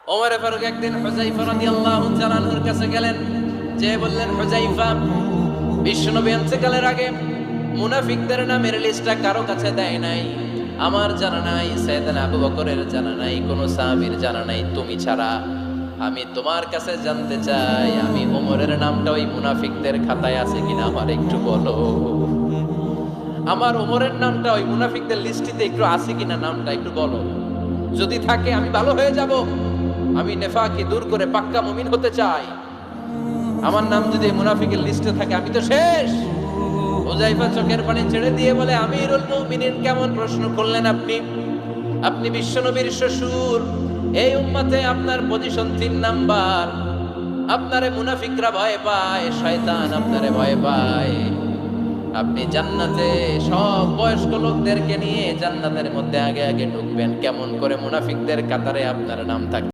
ওমর ফারুক একদিন হুযায়ফা রাদিয়াল্লাহু তাআলা আনহুর কাছে গেলেন, যে বললেন, হুযায়ফা, বিশ্বনবী ইন্তেকালের আগে মুনাফিকদের নামের লিস্টটা কারো কাছে দেয় নাই, আমার জানা নাই, সাইয়েদনা আবু বকরের জানা নাই, কোন সাহাবীর জানা নাই, তুমি ছাড়া। আমি তোমার কাছে জানতে চাই, আমি ওমরের নামটা ওই মুনাফিকদের খাতায় আছে কিনা আমার একটু বলো। আমার ওমরের নামটা ওই মুনাফিকদের লিস্টিতে একটু আছে কিনা, নামটা একটু বলো। যদি থাকে আমি ভালো হয়ে যাব, আমি নেফাকি দূর করে পাক্কা মুমিন হতে চাই। আমার নাম যদি মুনাফিকের লিস্টে থাকে আমি তো শেষ। হুযায়ফা চোখের পানি ছেড়ে দিয়ে বলে, আমিরুল মুমিনিন, কেমন প্রশ্ন করলেন আপনি? আপনি বিশ্বনবীর শ্বশুর, এই উম্মতে আপনার পজিশন 3 নাম্বার। আপনারে মুনাফিকরা ভয় পায়, শয়তান আপনারে ভয় পায়। আপনি জান্নাতে সব বয়স্ক লোকদেরকে নিয়ে জান্নাতের মধ্যে আগে আগে ঢুকবেন, কেমন করে মুনাফিকদের কাতারে আপনার নাম থাকে।